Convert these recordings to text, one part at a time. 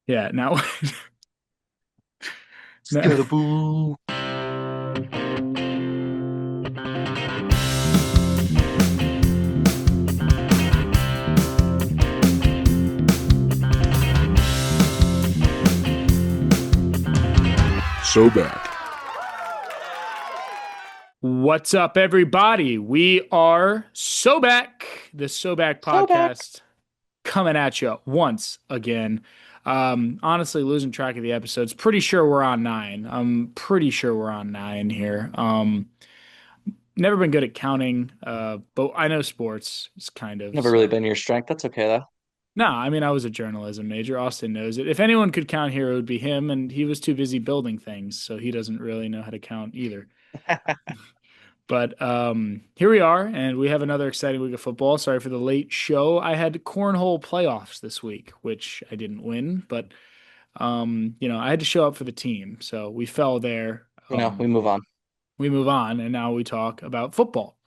Yeah, now, now Skidaboo. So back. what's up, everybody? We are So Back, the So Back So back. podcast, coming at you once again. Honestly, losing track of the episodes. Pretty sure we're on nine. I'm pretty sure we're on nine here. Never been good at counting, but I know sports is kind of Never really so. been your strength. That's okay though. No, I mean I was a journalism major. Austin knows it. If anyone could count here, it would be him, and he was too busy building things, so he doesn't really know how to count either. But here we are, and we have another exciting week of football. Sorry for the late show. I had cornhole playoffs this week, which I didn't win, but I had to show up for the team, so we fell there. We move on. We move on, and now we talk about football.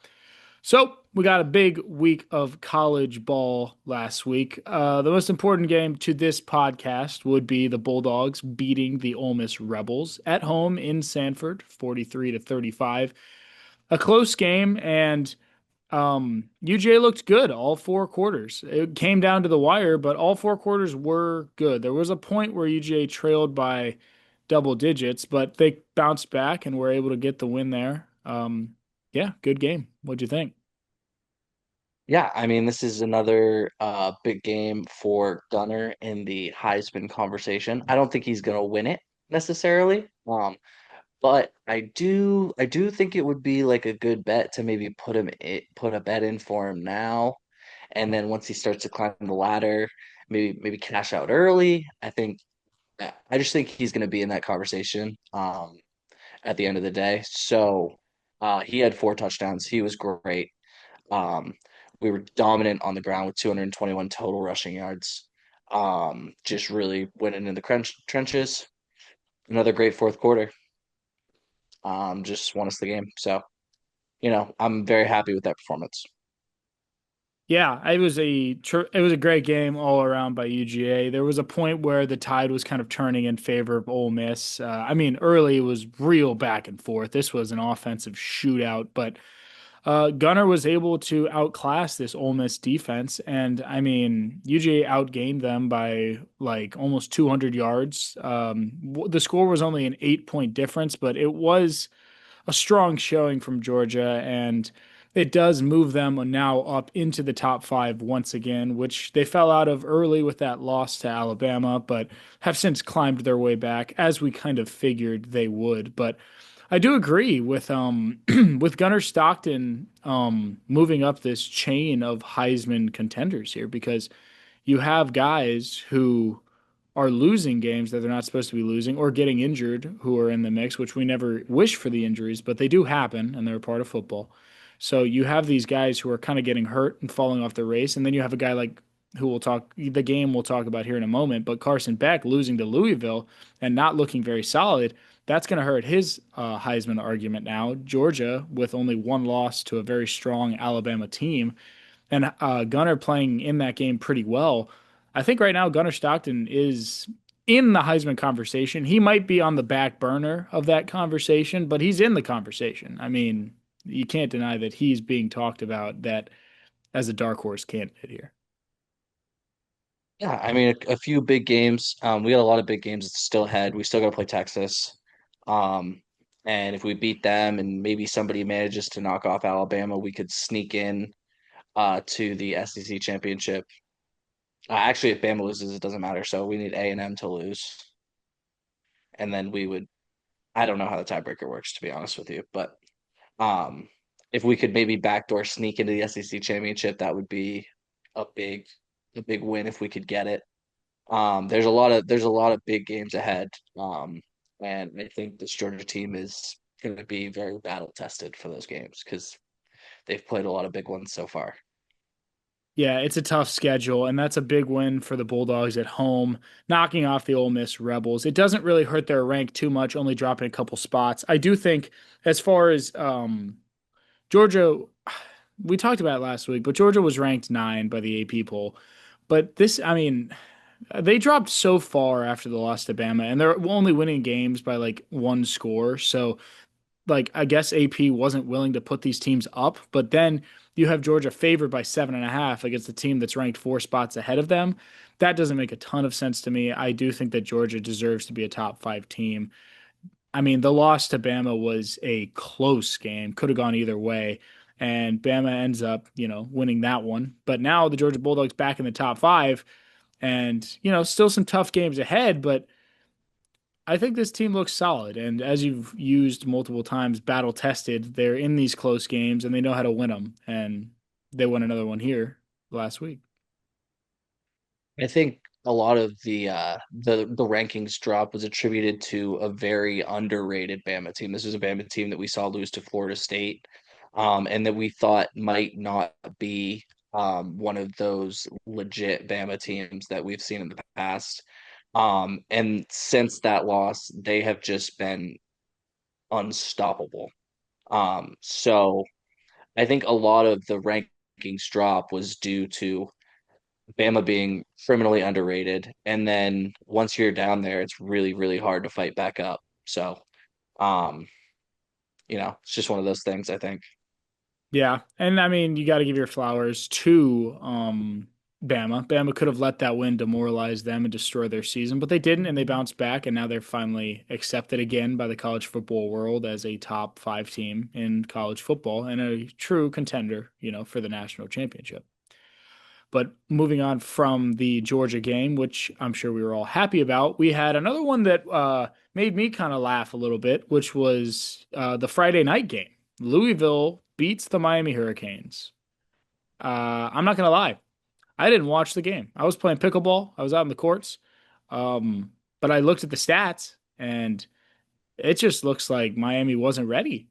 So we got a big week of college ball last week. The most important game to this podcast would be the Bulldogs beating the Ole Miss Rebels at home in Sanford, 43-35. A close game, and UJ looked good all four quarters. It came down to the wire, but all four quarters were good. There was a point where UJ trailed by double digits, but they bounced back and were able to get the win there. Yeah, good game. What'd you think? Yeah, I mean, this is another big game for Gunner in the Heisman conversation. I don't think he's gonna win it necessarily. But I do think it would be like a good bet to maybe put a bet in for him now, and then once he starts to climb the ladder, maybe cash out early. I just think he's going to be in that conversation at the end of the day. So he had 4 touchdowns. He was great. Um, we were dominant on the ground with 221 total rushing yards. Just really winning in the trenches. Another great fourth quarter. Just won us the game. So, I'm very happy with that performance. Yeah, it was a great game all around by UGA. There was a point where the tide was kind of turning in favor of Ole Miss. I mean, early it was real back and forth. This was an offensive shootout, but Gunner was able to outclass this Ole Miss defense, and I mean, UGA outgained them by like almost 200 yards. The score was only an 8 point difference, but it was a strong showing from Georgia, and it does move them now up into the top five once again, which they fell out of early with that loss to Alabama, but have since climbed their way back as we kind of figured they would. But I do agree with with Gunnar Stockton moving up this chain of Heisman contenders here because you have guys who are losing games that they're not supposed to be losing or getting injured who are in the mix, which we never wish for the injuries, but they do happen and they're a part of football. So you have these guys who are kind of getting hurt and falling off the race, and then you have a guy like who we'll talk the game we'll talk about here in a moment, but Carson Beck losing to Louisville and not looking very solid. That's going to hurt his Heisman argument now. Georgia, with only one loss to a very strong Alabama team, and Gunner playing in that game pretty well. I think right now Gunner Stockton is in the Heisman conversation. He might be on the back burner of that conversation, but he's in the conversation. I mean, you can't deny that he's being talked about that as a dark horse candidate here. Yeah, I mean, a few big games. We got a lot of big games still ahead. We still got to play Texas. Um, and if we beat them and maybe somebody manages to knock off Alabama, we could sneak in to the SEC championship. Actually, if Bama loses, it doesn't matter. So we need A&M to lose, and then we would. I don't know how the tiebreaker works, to be honest with you, but um, if we could maybe backdoor sneak into the SEC championship, that would be a big, a big win if we could get it. There's a lot of big games ahead, and I think this Georgia team is going to be very battle tested for those games because they've played a lot of big ones so far. Yeah, it's a tough schedule, and that's a big win for the Bulldogs at home, knocking off the Ole Miss Rebels. It doesn't really hurt their rank too much, only dropping a couple spots. I do think, as far as Georgia, we talked about it last week, but Georgia was ranked 9 by the AP poll. But this, I mean, They dropped so far after the loss to Bama, and they're only winning games by like one score. So, like, I guess AP wasn't willing to put these teams up, but then you have Georgia favored by 7.5 against a team that's ranked 4 spots ahead of them. That doesn't make a ton of sense to me. I do think that Georgia deserves to be a top five team. I mean, the loss to Bama was a close game, could have gone either way. And Bama ends up, winning that one. But now the Georgia Bulldogs back in the top five, and still some tough games ahead. But I think this team looks solid. And as you've used multiple times, battle tested. They're in these close games and they know how to win them. And they won another one here last week. I think a lot of the rankings drop was attributed to a very underrated Bama team. This is a Bama team that we saw lose to Florida State, and that we thought might not be one of those legit Bama teams that we've seen in the past. And since that loss, they have just been unstoppable. So I think a lot of the rankings drop was due to Bama being criminally underrated. And then once you're down there, it's really, really hard to fight back up. So, um, it's just one of those things, I think. Yeah. And I mean, you got to give your flowers to Bama. Bama could have let that win demoralize them and destroy their season, but they didn't, and they bounced back, and now they're finally accepted again by the college football world as a top five team in college football and a true contender, for the national championship. But moving on from the Georgia game, which I'm sure we were all happy about, we had another one that made me kind of laugh a little bit, which was the Friday night game. Louisville beats the Miami Hurricanes. I'm not gonna lie, I didn't watch the game. I was playing pickleball. I was out in the courts, but I looked at the stats, and it just looks like Miami wasn't ready.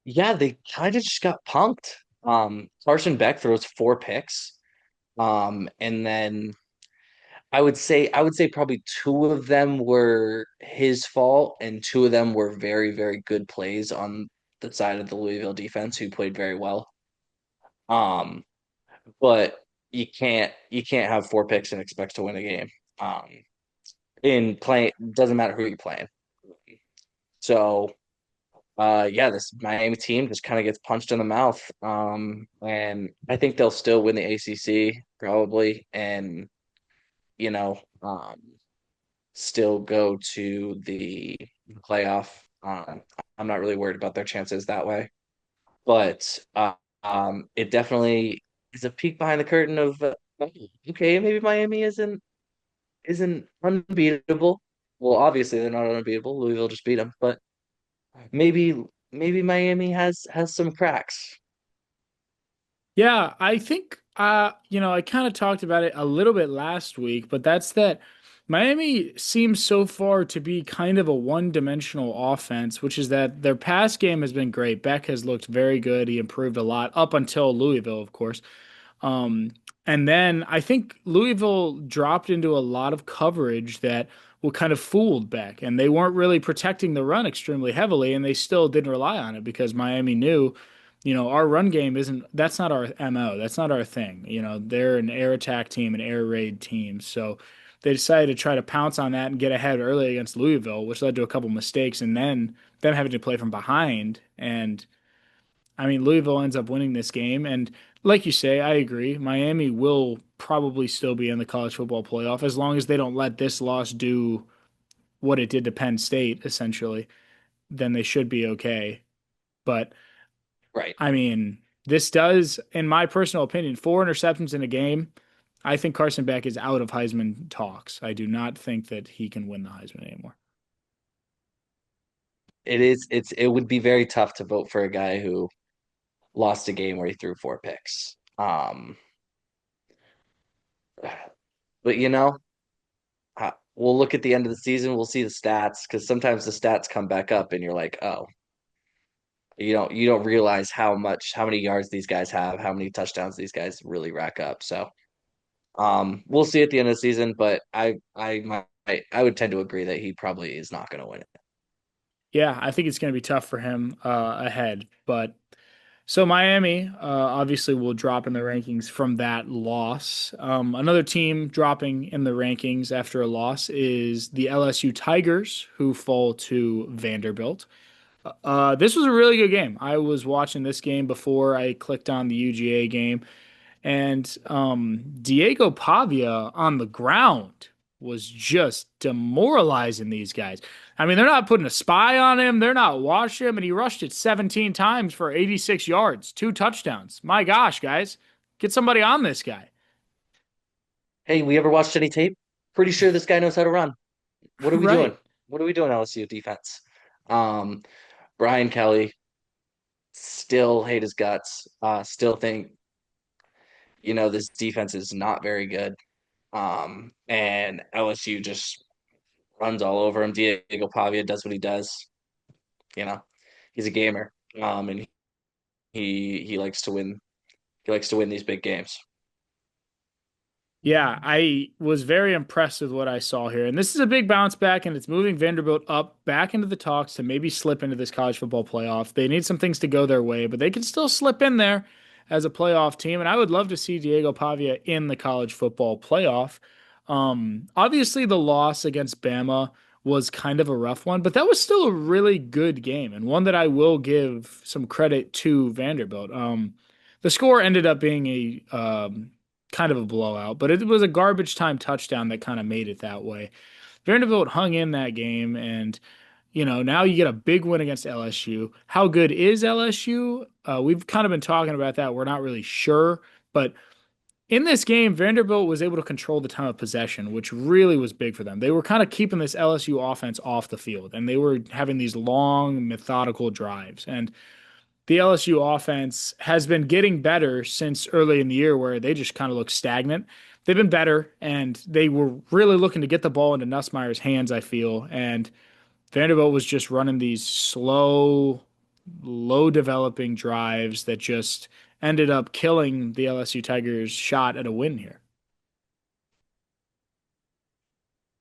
Yeah, they kind of just got punked. Carson Beck throws four picks. And then I would say probably two of them were his fault, and two of them were very, very good plays on the side of the Louisville defense, who played very well. Um, but you can't have four picks and expect to win a game. Um, in play doesn't matter who you're playing. So yeah, this Miami team just kind of gets punched in the mouth. And I think they'll still win the ACC probably, and you know, still go to the playoff. I'm not really worried about their chances that way, but it definitely is a peek behind the curtain of okay, maybe Miami isn't unbeatable. Well, obviously they're not unbeatable. Louisville just beat them, but maybe Miami has some cracks. Yeah, I think I kind of talked about it a little bit last week, but that's that Miami seems so far to be kind of a one-dimensional offense, which is that their pass game has been great. Beck has looked very good. He improved a lot up until Louisville, of course. Um, and then I think Louisville dropped into a lot of coverage that were kind of fooled Beck, and they weren't really protecting the run extremely heavily, and they still didn't rely on it because Miami knew, our run game isn't, that's not our MO, that's not our thing. They're an air attack team, an air raid team. So they decided to try to pounce on that and get ahead early against Louisville, which led to a couple mistakes, and then them having to play from behind. And I mean, Louisville ends up winning this game. And like you say, I agree. Miami will probably still be in the college football playoff as long as they don't let this loss do what it did to Penn State, essentially. Then they should be okay. But Right. I mean, this does, in my personal opinion, 4 interceptions in a game. I think Carson Beck is out of Heisman talks. I do not think that he can win the Heisman anymore. It would be very tough to vote for a guy who lost a game where he threw four picks. But we'll look at the end of the season. We'll see the stats because sometimes the stats come back up, and you're like, oh, you don't realize how many yards these guys have, how many touchdowns these guys really rack up. So, we'll see at the end of the season. But I would tend to agree that he probably is not going to win it. Yeah, I think it's going to be tough for him ahead. But So Miami obviously will drop in the rankings from that loss. Another team dropping in the rankings after a loss is the LSU Tigers, who fall to Vanderbilt. This was a really good game. I was watching this game before I clicked on the UGA game, and Diego Pavia on the ground was just demoralizing these guys. I mean, they're not putting a spy on him, they're not washing him, and he rushed it 17 times for 86 yards, two touchdowns. My gosh, guys, get somebody on this guy. Hey, we ever watched any tape? Pretty sure this guy knows how to run. What are we Right. doing? What are we doing, LSU defense? Um, Brian Kelly still hate his guts. Still think, this defense is not very good. And LSU just runs all over him. Diego Pavia does what he does. You know, he's a gamer. And he likes to win. He likes to win these big games. Yeah, I was very impressed with what I saw here. And this is a big bounce back, and it's moving Vanderbilt up back into the talks to maybe slip into this college football playoff. They need some things to go their way, but they can still slip in there as a playoff team. And I would love to see Diego Pavia in the college football playoff. Obviously, the loss against Bama was kind of a rough one, but that was still a really good game and one that I will give some credit to Vanderbilt. The score ended up being a kind of a blowout, but it was a garbage time touchdown that kind of made it that way. Vanderbilt hung in that game, and now you get a big win against LSU. How good is LSU? We've kind of been talking about that. We're not really sure, but in this game, Vanderbilt was able to control the time of possession, which really was big for them. They were kind of keeping this LSU offense off the field, and they were having these long, methodical drives. And the LSU offense has been getting better since early in the year, where they just kind of look stagnant. They've been better, and they were really looking to get the ball into Nussmeier's hands, I feel. And Vanderbilt was just running these slow, low developing drives that just ended up killing the LSU Tigers' shot at a win here.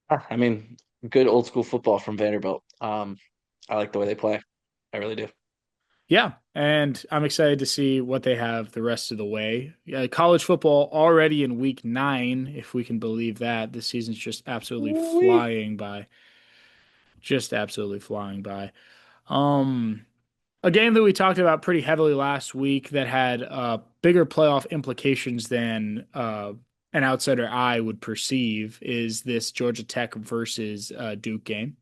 I mean, good old school football from Vanderbilt. I like the way they play. I really do. Yeah, and I'm excited to see what they have the rest of the way. College football already in week 9, if we can believe that. This season's just absolutely Ooh-wee. flying by. Just absolutely flying by. Um, a game that we talked about pretty heavily last week that had bigger playoff implications than an outsider eye would perceive is this Georgia Tech versus Duke game.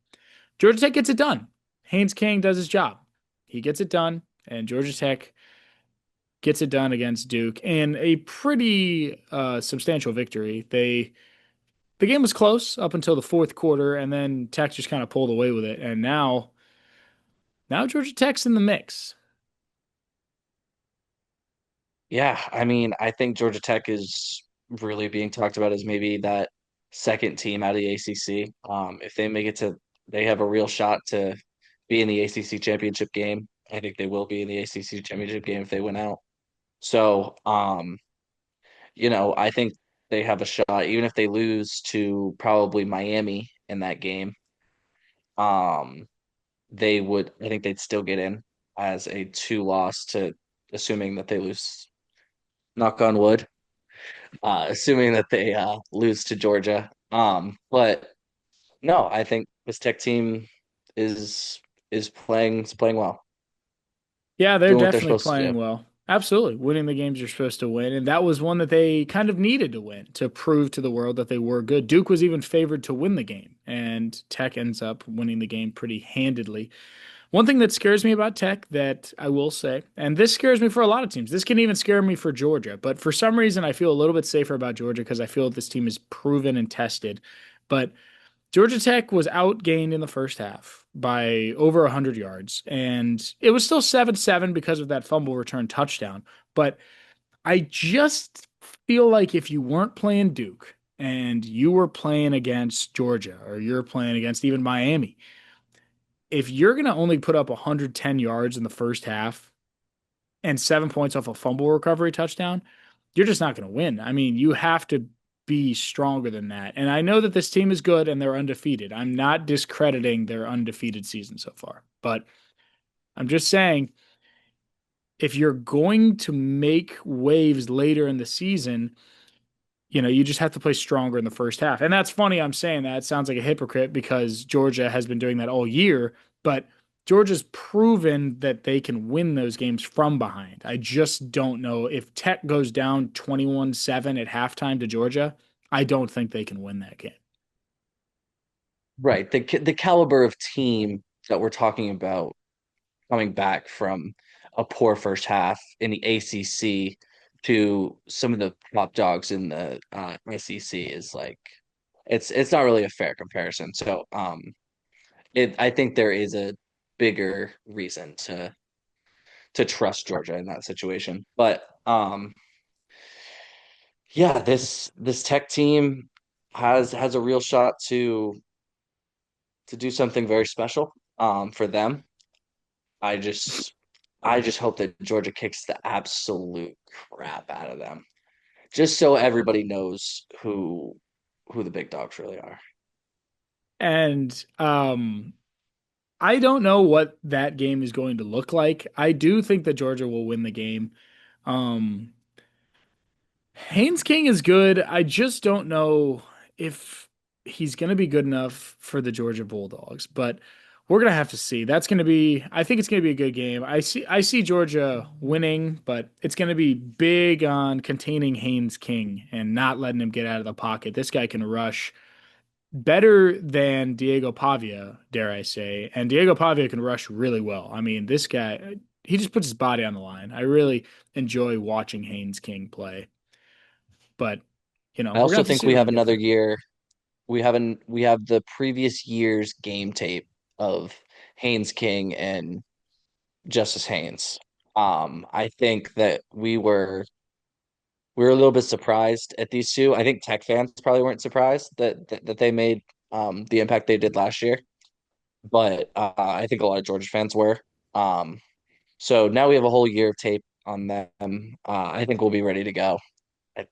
Georgia Tech gets it done. Haynes King does his job. He gets it done, and Georgia Tech gets it done against Duke in a pretty substantial victory. The game was close up until the fourth quarter, and then Tech just kind of pulled away with it. And now Georgia Tech's in the mix. Yeah, I mean, I think Georgia Tech is really being talked about as maybe that second team out of the ACC. If they make it to, they have a real shot to be in the ACC championship game. I think they will be in the ACC championship game if they win out. So, I think they have a shot, even if they lose to probably Miami in that game. Um, I think they'd still get in as a two loss to, assuming that they lose, knock on wood, assuming that they lose to Georgia. But no, I think this Tech team is is playing well, Yeah, they're doing what they're definitely supposed to playing do. well. Absolutely. Winning the games you're supposed to win. And that was one that they kind of needed to win to prove to the world that they were good. Duke was even favored to win the game, and Tech ends up winning the game pretty handedly. One thing that scares me about Tech that I will say, and this scares me for a lot of teams, this can even scare me for Georgia, but for some reason I feel a little bit safer about Georgia because I feel this team is proven and tested. But Georgia Tech was outgained in the first half by over 100 yards, and it was still 7-7 because of that fumble return touchdown. But I just feel like if you weren't playing Duke and you were playing against Georgia or you're playing against even Miami, if you're going to only put up 110 yards in the first half and 7 points off a fumble recovery touchdown, you're just not going to win. I mean, you have to be stronger than that. And I know that this team is good and they're undefeated. I'm not discrediting their undefeated season so far, but I'm just saying if you're going to make waves later in the season, you just have to play stronger in the first half. And that's funny I'm saying that. It sounds like a hypocrite because Georgia has been doing that all year, but Georgia's proven that they can win those games from behind. I just don't know if Tech goes down 21-7 at halftime to Georgia. I don't think they can win that game. Right. The caliber of team that we're talking about coming back from a poor first half in the ACC to some of the top dogs in the SEC is like it's not really a fair comparison. So I think there is a bigger reason to trust Georgia in that situation. But yeah, this Tech team has a real shot to do something very special for them. I just I just hope that Georgia kicks the absolute crap out of them, just so everybody knows who the big dogs really are. And I don't know what that game is going to look like. I do think that Georgia will win the game. Um, Haynes King is good. I just don't know if he's going to be good enough for the Georgia Bulldogs, but we're going to have to see. I think it's going to be a good game. I see Georgia winning, but it's going to be big on containing Haynes King and not letting him get out of the pocket. This guy can rush better than Diego Pavia, dare I say. And Diego Pavia can rush really well. I mean, this guy, he just puts his body on the line. I really enjoy watching Haynes King play. But, I we're gonna also have to think see we when we have get another there. year. We have the previous year's game tape of Haynes King and Justice Haynes. I think that we were a little bit surprised at these two. I think Tech fans probably weren't surprised that they made the impact they did last year, but I think a lot of Georgia fans were. Um, so now we have a whole year of tape on them. I think we'll be ready to go.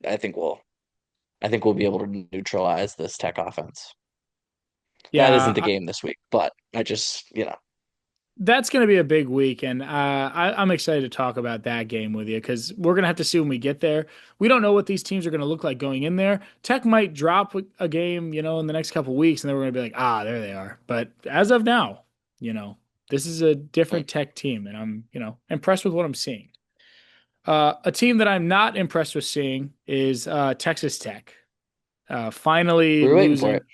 I think I think we'll be able to neutralize this Tech offense. That isn't the Yeah, game this week, but I just, you know, that's going to be a big week, and I'm excited to talk about that game with you because we're going to have to see when we get there. We don't know what these teams are going to look like going in there. Tech might drop a game, in the next couple weeks, and then we're going to be like, there they are. But as of now, you know, this is a different Tech team, and I'm, impressed with what I'm seeing. A team that I'm not impressed with seeing is Texas Tech. Finally we were waiting for it. losing.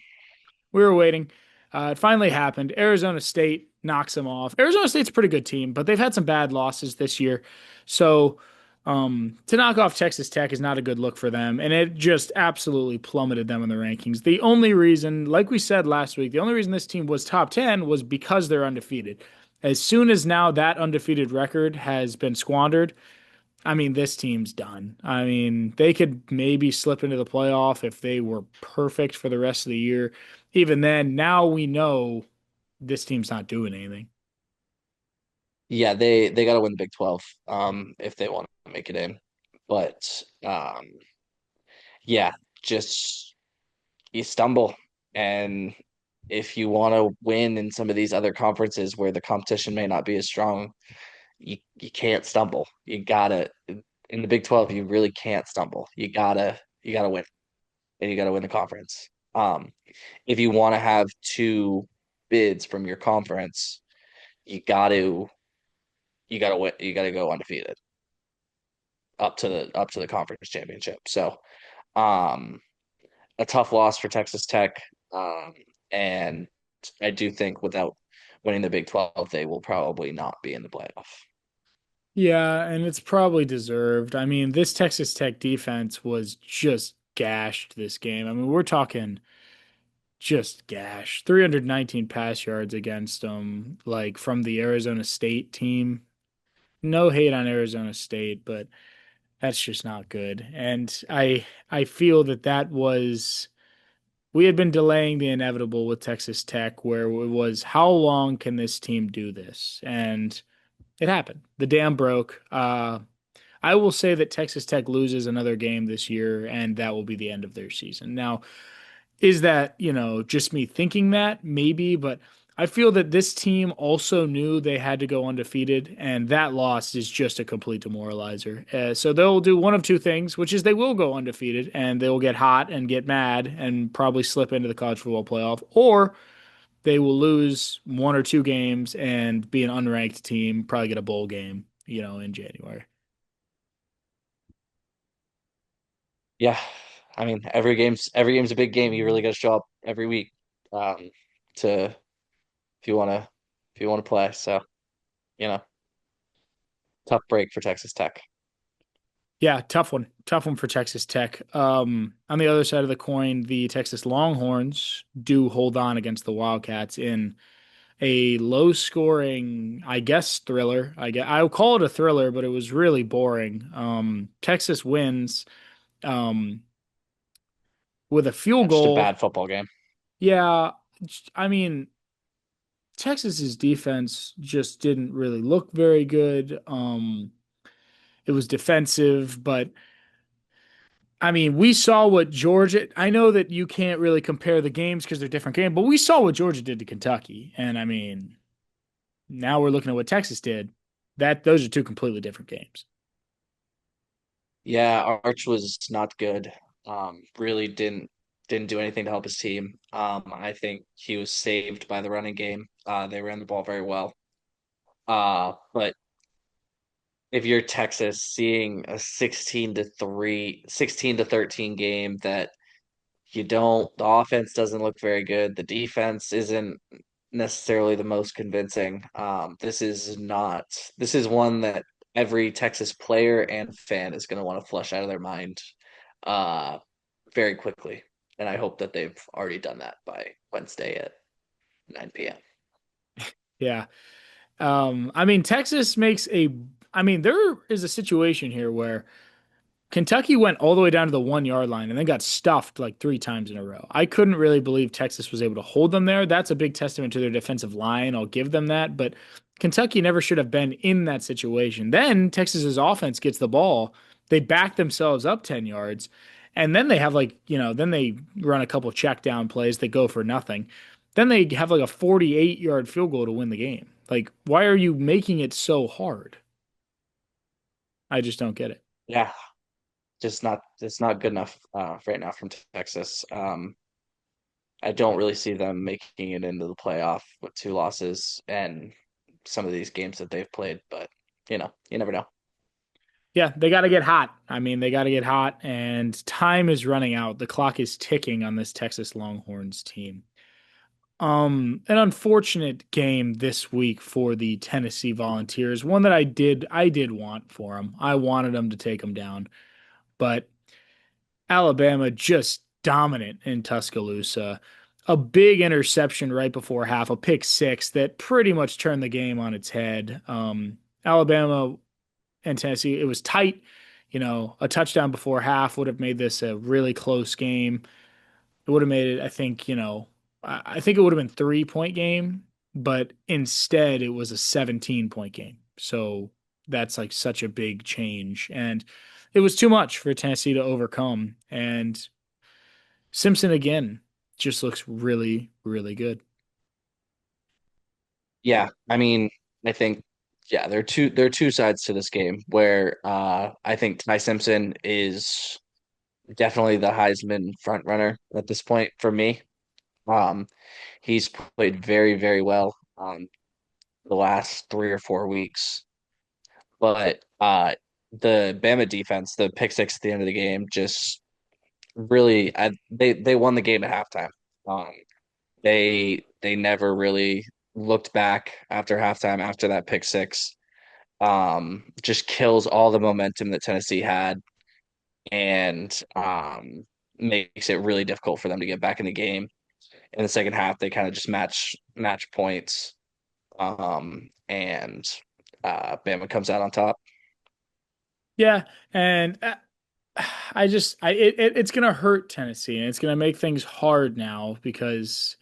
We were waiting. It finally happened. Arizona State knocks them off. Arizona State's a pretty good team, but they've had some bad losses this year. So to knock off Texas Tech is not a good look for them. And it just absolutely plummeted them in the rankings. The only reason, like we said last week, the only reason this team was top 10 was because they're undefeated. As soon as now that undefeated record has been squandered, I mean, this team's done. I mean, they could maybe slip into the playoff if they were perfect for the rest of the year. Even then, now we know this team's not doing anything. Yeah, they got to win the Big 12 if they want to make it in. But yeah, just you stumble. And if you want to win in some of these other conferences where the competition may not be as strong, you can't stumble. You gotta in the Big 12, you really can't stumble. You gotta win. And you gotta win the conference. If you want to have two bids from your conference, you gotta win, you gotta go undefeated up to the conference championship. So um a tough loss for Texas Tech. And I do think without winning the Big 12, they will probably not be in the playoff. Yeah, and it's probably deserved. I mean, this Texas Tech defense was just gashed this game. I mean, we're talking just gash. 319 pass yards against them, like from the Arizona State team. No hate on Arizona State, but that's just not good. And I feel that that was we had been delaying the inevitable with Texas Tech, where it was how long can this team do this? And it happened. The dam broke. I will say that Texas Tech loses another game this year, and that will be the end of their season. Now, is that, just me thinking that? Maybe, but I feel that this team also knew they had to go undefeated, and that loss is just a complete demoralizer. So they'll do one of two things, which is they will go undefeated and they'll get hot and get mad and probably slip into the college football playoff, or they will lose one or two games and be an unranked team, probably get a bowl game, in January. Yeah, I mean every game's a big game. You really got to show up every week um, to if you want to play. So you know, tough break for Texas Tech. Yeah, tough one for Texas Tech. On the other side of the coin, the Texas Longhorns do hold on against the Wildcats in a low scoring, I guess, thriller. I'll call it a thriller, but it was really boring. Texas wins um, with a field Yeah, just a goal. bad football game. Yeah, I mean, Texas's defense just didn't really look very good. It was defensive, but I mean, we saw what Georgia. I know that you can't really compare the games because they're different games, but we saw what Georgia did to Kentucky, and I mean, now we're looking at what Texas did. That those are two completely different games. Yeah, Arch was not good. Really didn't do anything to help his team. I think he was saved by the running game. They ran the ball very well. But if you're Texas, seeing a 16 to 13 game that the offense doesn't look very good. The defense isn't necessarily the most convincing. This is one that every Texas player and fan is going to want to flush out of their mind uh, very quickly. And I hope that they've already done that by Wednesday at 9 p.m. Yeah. I mean, Texas makes a. I mean, there is a situation here where Kentucky went all the way down to the 1 yard line and then got stuffed like three times in a row. I couldn't really believe Texas was able to hold them there. That's a big testament to their defensive line. I'll give them that. But Kentucky never should have been in that situation. Then Texas's offense gets the ball. They back themselves up 10 yards. And then they have then they run a couple check down plays that go for nothing. Then they have like a 48-yard field goal to win the game. Like, why are you making it so hard? I just don't get it. Yeah, just not good enough right now from Texas. I don't really see them making it into the playoff with two losses and some of these games that they've played, but you never know. Yeah, they got to get hot. I mean, they got to get hot, and time is running out. The clock is ticking on this Texas Longhorns team. An unfortunate game this week for the Tennessee Volunteers. One that I did want for them. I wanted them to take them down, but Alabama just dominant in Tuscaloosa. A big interception right before half, a pick six that pretty much turned the game on its head. Alabama and Tennessee. It was tight. A touchdown before half would have made this a really close game. It would have made it, I think, I think it would have been 3 point game, but instead it was a 17 point game. So that's like such a big change. And it was too much for Tennessee to overcome. And Simpson again just looks really, really good. Yeah, I mean, I think yeah, there are two sides to this game where I think Ty Simpson is definitely the Heisman front runner at this point for me. Um, he's played very, very well the last 3 or 4 weeks, but the Bama defense, the pick six at the end of the game, just really they won the game at halftime. Um, they never really looked back after halftime after that pick six. Just kills all the momentum that Tennessee had and makes it really difficult for them to get back in the game. In the second half, they kind of just match points, and Bama comes out on top. Yeah, and it's gonna hurt Tennessee, and it's gonna make things hard now because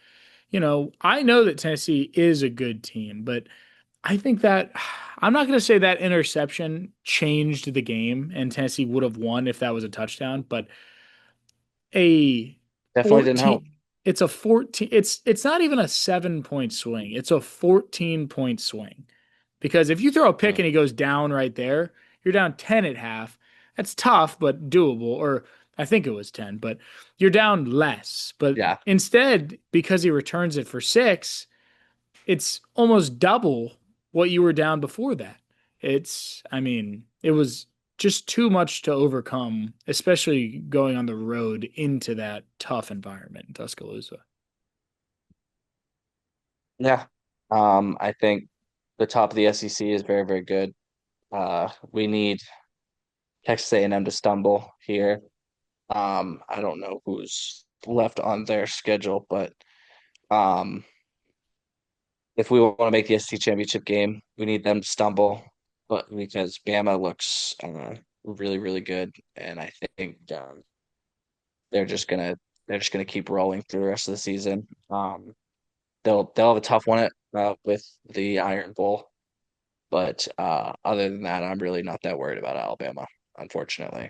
I know that Tennessee is a good team, but I think that I'm not going to say that interception changed the game and Tennessee would have won if that was a touchdown, but a Definitely didn't 14 help. it's a 14 it's not even a 7 point swing. It's a 14-point swing. Because if you throw a pick Mm, and he goes down right there, you're down 10 at half. That's tough, but doable. Or I think it was 10, but you're down less. But yeah. instead, because he returns it for six, it's almost double what you were down before that. I mean, it was just too much to overcome, especially going on the road into that tough environment in Tuscaloosa. Yeah. I think the top of the SEC is very, very good. We need Texas A&M to stumble here. I don't know who's left on their schedule, but um, if we want to make the SEC championship game, we need them to stumble. But because Bama looks really, really good, and I think they're just gonna they're just gonna keep rolling through the rest of the season. They'll have a tough one with the Iron Bowl, but other than that, I'm really not that worried about Alabama. Unfortunately,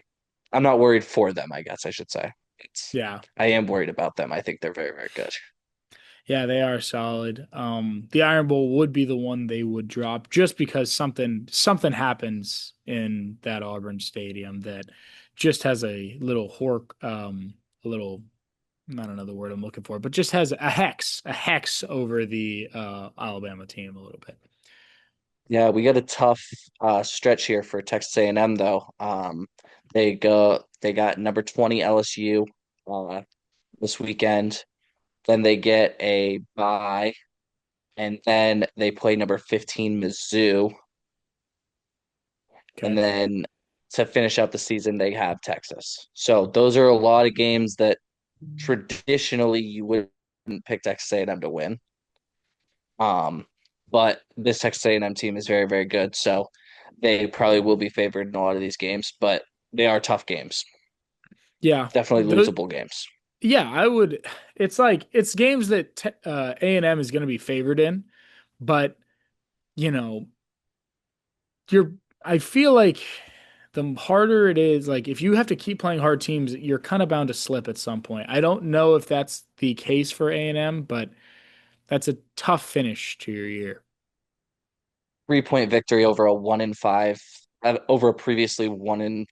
I'm not worried for them. I guess I should say. It's Yeah. I am worried about them. I think they're very, very good. Yeah, they are solid. The Iron Bowl would be the one they would drop just because something happens in that Auburn stadium that just has a little a little I don't know the word I'm looking for, but just has a hex over the Alabama team a little bit. Yeah, we got a tough stretch here for Texas A&M though. They got number 20 LSU this weekend. Then they get a bye, and then they play number 15 Mizzou, and Okay. then to finish out the season they have Texas. So those are a lot of games that traditionally you wouldn't pick Texas A&M to win. Um, but this Texas A&M team is very, very good, so they probably will be favored in a lot of these games, but they are tough games, Yeah. definitely The losable games. yeah, I would it's like it's games that A&M is going to be favored in, but you know, you're I feel like the harder it is, like if you have to keep playing hard teams, you're kind of bound to slip at some point. I don't know if that's the case for A&M, but that's a tough finish to your year. 3 point victory over a 1-5, over a previously 2-4.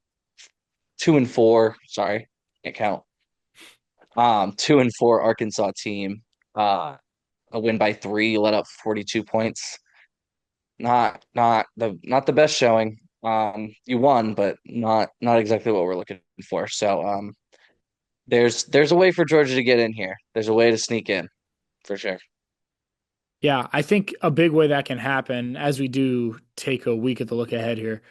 Sorry, can't count. 2-4 Arkansas team. Uh, a win by three, let up 42 points. Not the best showing. You won, but not exactly what we're looking for. So there's a way for Georgia to get in here. There's a way to sneak in for sure. Yeah, I think a big way that can happen as we do take a week at the look ahead here,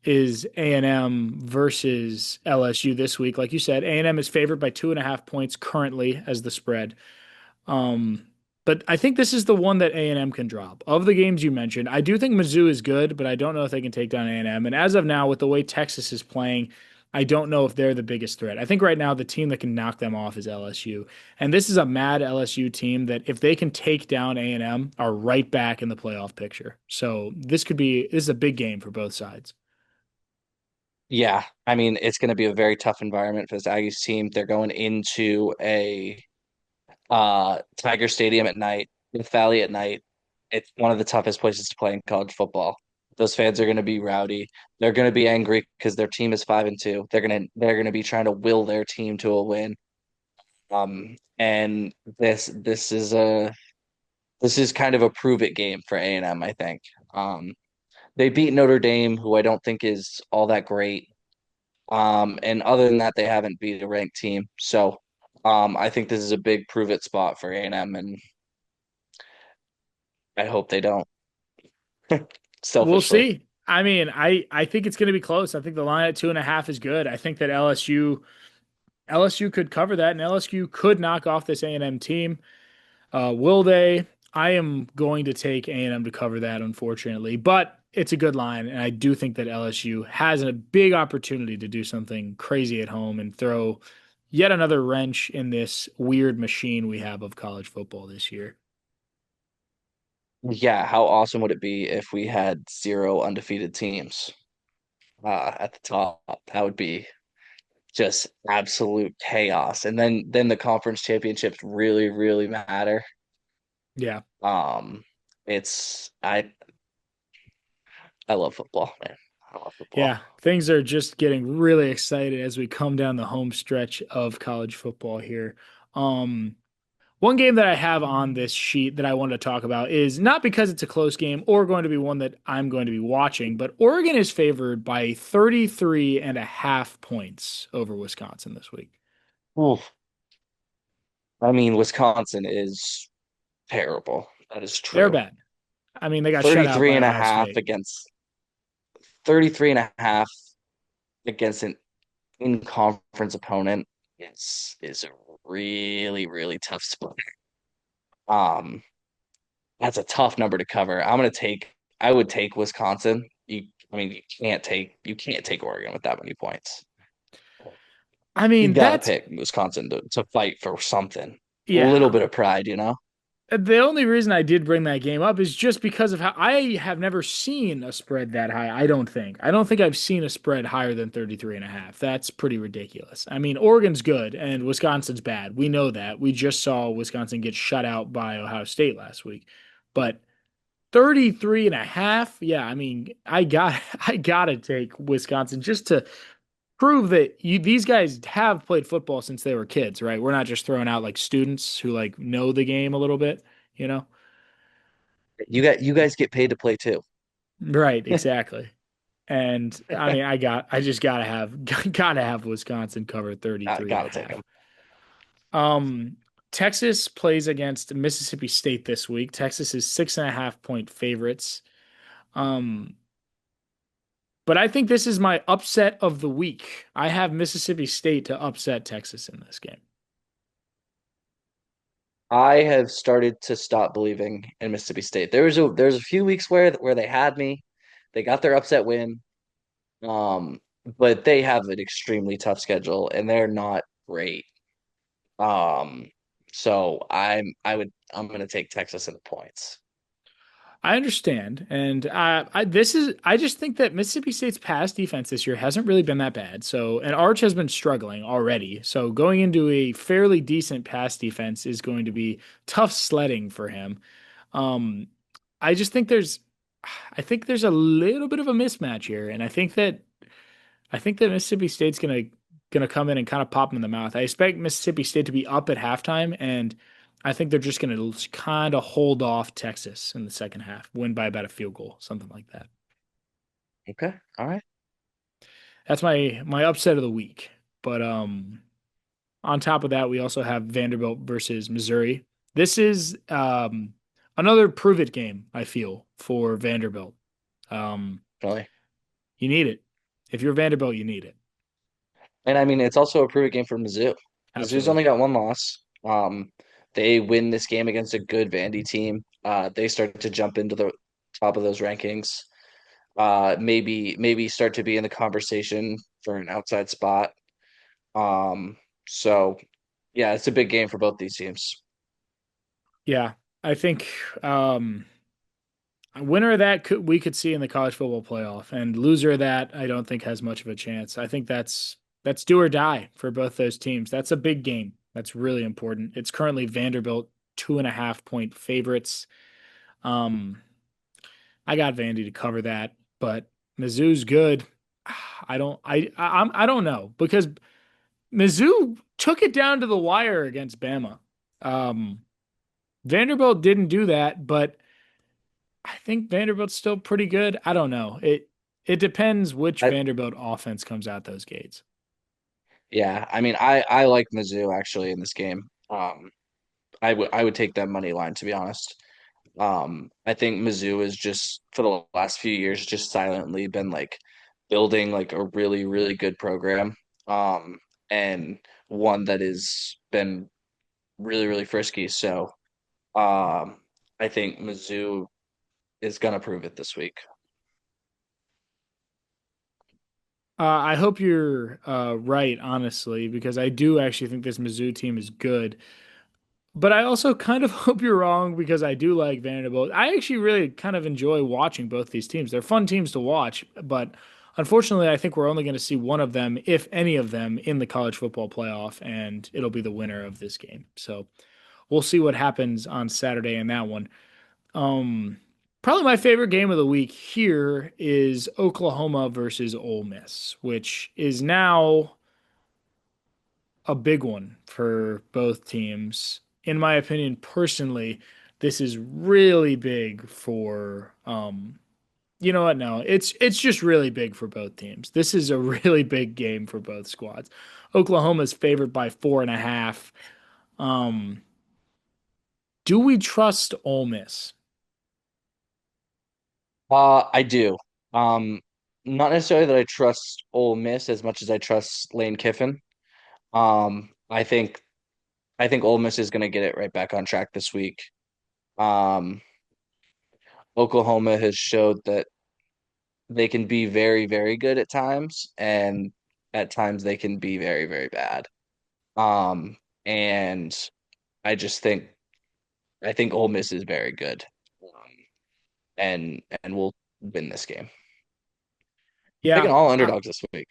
is A&M versus LSU this week. Like you said, A&M is favored by 2.5 points currently as the spread. Um, but I think this is the one that A&M can drop. Of the games you mentioned, I do think Mizzou is good, but I don't know if they can take down A&M. And as of now, with the way Texas is playing, I don't know if they're the biggest threat. I think right now the team that can knock them off is LSU. And this is a mad LSU team that if they can take down A&M, are right back in the playoff picture. So this is a big game for both sides. Yeah, I mean it's going to be a very tough environment for this Aggies team. They're going into a Tiger Stadium at night, Death Valley at night. It's one of the toughest places to play in college football. Those fans are going to be rowdy. They're going to be angry because their team is 5-2. They're gonna be trying to will their team to a win. And this is kind of a prove it game for A&M, I think. They beat Notre Dame, who I don't think is all that great. And other than that, they haven't beat a ranked team. So, I think this is a big prove it spot for A&M, and I hope they don't, We'll selfishly. see. I mean, I think it's going to be close. I think the line at 2.5 is good. I think that LSU could cover that, and LSU could knock off this A&M team. Will they? I am going to take A&M to cover that, unfortunately, but it's a good line, and I do think that LSU has a big opportunity to do something crazy at home and throw yet another wrench in this weird machine we have of college football this year. Yeah, how awesome would it be if we had zero undefeated teams at the top? That would be just absolute chaos. And then the conference championships really, really matter. Yeah. Um, it's I love football, man. I love football. Yeah, things are just getting really excited as we come down the home stretch of college football here. Um, One game that I have on this sheet that I wanted to talk about is not because it's a close game or going to be one that I'm going to be watching, but Oregon is favored by 33 and a half points over Wisconsin this week. Oof. I mean, Wisconsin is terrible. That is They're true. bad. I mean, they got shut out 33 by and a Ohio half State. against 33 and a half against an in-conference opponent is a really, really tough spot. Um, that's a tough number to cover. I would take Wisconsin. I mean, you can't take Oregon with that many points. I You mean, got to that's, pick Wisconsin to fight for something. A little yeah. bit of pride, you know? The only reason I did bring that game up is just because of how I have never seen a spread that high. I don't think. I don't think I've seen a spread higher than 33 and a half. That's pretty ridiculous. I mean, Oregon's good and Wisconsin's bad. We know that. We just saw Wisconsin get shut out by Ohio State last week. But 33 and a half, yeah, I mean, I gotta take Wisconsin just to prove that these guys have played football since they were kids, right? We're not just throwing out like students who like know the game a little bit, you know? You guys get paid to play too. Right, exactly. And I mean, I just gotta have gotta have Wisconsin cover 33 and a Gotta take them. half. Um, Texas plays against Mississippi State this week. Texas is 6.5 point favorites. Um, but I think this is my upset of the week. I have Mississippi State to upset Texas in this game. I have started to stop believing in Mississippi State. There's a few weeks where they had me. They got their upset win. Um, but they have an extremely tough schedule and they're not great. Um, so I'm gonna take Texas in the points. I understand, and I just think that Mississippi State's pass defense this year hasn't really been that bad. So, and Arch has been struggling already. So, going into a fairly decent pass defense is going to be tough sledding for him. Um, I just think I think there's a little bit of a mismatch here, and I think that Mississippi State's gonna come in and kind of pop them in the mouth. I expect Mississippi State to be up at halftime, and I think they're just gonna kind of hold off Texas in the second half, win by about a field goal, something like that. Okay. All right. That's my upset of the week. But on top of that, we also have Vanderbilt versus Missouri. This is another prove it game, I feel, for Vanderbilt. Um, Really. you need it. If you're Vanderbilt, you need it. And I mean it's also a prove game for Mizzou. Mizzou's Absolutely. only got one loss. They win this game against a good Vandy team. They start to jump into the top of those rankings. Maybe start to be in the conversation for an outside spot. Um, so yeah, it's a big game for both these teams. Yeah, I think a winner of that we could see in the college football playoff, and loser of that I don't think has much of a chance. I think that's do or die for both those teams. That's a big game. That's really important. It's currently Vanderbilt 2.5 point favorites. Um, I got Vandy to cover that, but Mizzou's good. I don't know because Mizzou took it down to the wire against Bama. Um, Vanderbilt didn't do that, but I think Vanderbilt's still pretty good. I don't know. It depends which I, Vanderbilt offense comes out those gates. yeah, I mean I like Mizzou actually in this game. I would take that money line to be honest. I think Mizzou is just for the last few years just silently been like building like a really, really good program. And one that has been really, really frisky. So I think Mizzou is gonna prove it this week. I hope you're right, honestly, because I do actually think this Mizzou team is good. But I also kind of hope you're wrong because I do like Vanderbilt. I actually really kind of enjoy watching both these teams. They're fun teams to watch, but Unfortunately, I think we're only going to see one of them, if any of them, in the college football playoff, and it'll be the winner of this game. So we'll see what happens on Saturday in that one. Um, Probably my favorite game of the week here is Oklahoma versus Ole Miss, which is now a big one for both teams. In my opinion, personally, this is really big for you know what? No, it's just really big for both teams. This is a really big game for both squads. Oklahoma's favored by 4.5. Um, do we trust Ole Miss? I do. Um, Not necessarily that I trust Ole Miss as much as I trust Lane Kiffin. I think Ole Miss is going to get it right back on track this week. Um, Oklahoma has showed that they can be very, very good at times, and at times they can be very, very bad. Um, and I think Ole Miss is very good, and will win this game. Taking Yeah, all underdogs this week.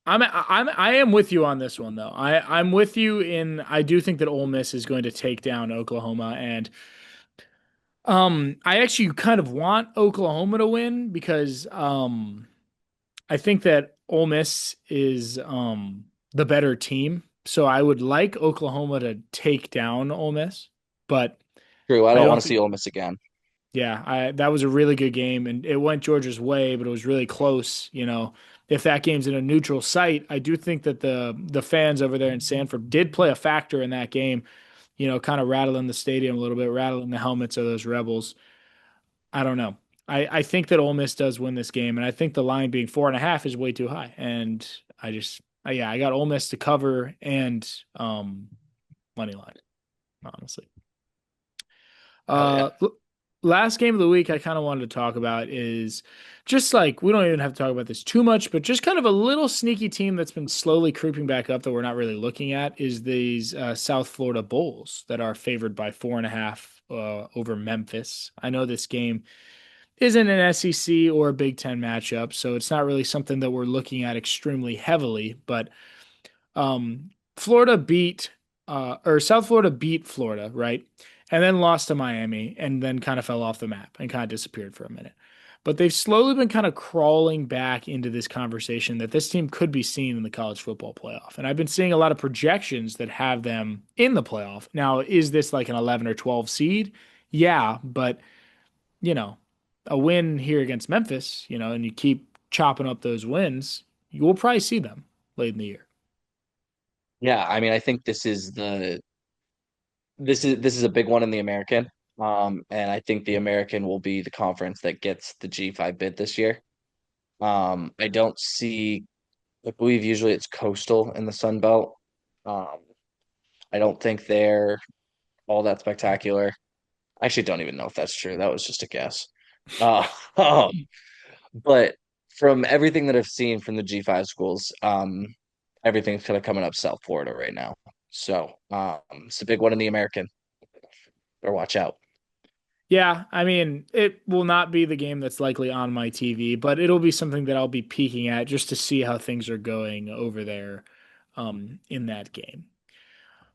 I am with you on this one though. I'm with you in I do think that Ole Miss is going to take down Oklahoma, and I actually kind of want Oklahoma to win because I think that Ole Miss is the better team. So I would like Oklahoma to take down Ole Miss, but True, I I don't don't want to think see Ole Miss again. yeah, I that was a really good game and it went Georgia's way, but it was really close, you know. If that game's in a neutral site, I do think that the fans over there in Sanford did play a factor in that game, you know, kind of rattling the stadium a little bit, rattling the helmets of those Rebels. I don't know. I think that Ole Miss does win this game, and I think the line being 4.5 is way too high. And yeah, I got Ole Miss to cover and money line, honestly. Hell yeah. Uh, Last game of the week I kind of wanted to talk about is just like we don't even have to talk about this too much, but just kind of a little sneaky team that's been slowly creeping back up that we're not really looking at is these South Florida Bulls that are favored by 4.5 over Memphis. I know this game isn't an SEC or a Big Ten matchup, so it's not really something that we're looking at extremely heavily. But Florida beat or South Florida beat Florida, right? And then lost to Miami and then kind of fell off the map and kind of disappeared for a minute. But they've slowly been kind of crawling back into this conversation that this team could be seen in the college football playoff. And I've been seeing a lot of projections that have them in the playoff. Now, is this like an 11 or 12 seed? Yeah, but you know, a win here against Memphis, you know, and you keep chopping up those wins, you will probably see them late in the year. Yeah, I mean, I think this is a big one in the American. And I think the American will be the conference that gets the G5 bid this year. I don't see, I believe usually it's Coastal in the Sun Belt. Um, I don't think they're all that spectacular. I actually don't even know if that's true. That was just a guess. Uh, but from everything that I've seen from the G5 schools, everything's kind of coming up South Florida right now. So it's a big one in the American. Or watch out. Yeah, I mean, it will not be the game that's likely on my TV, but it'll be something that I'll be peeking at just to see how things are going over there in that game.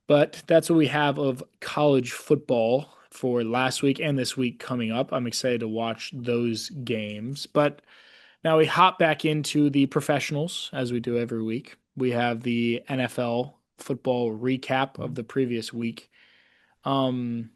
But that's what we have of college football for last week and this week coming up. I'm excited to watch those games. But now we hop back into the professionals as we do every week. We have the NFL football recap of the previous week. Um,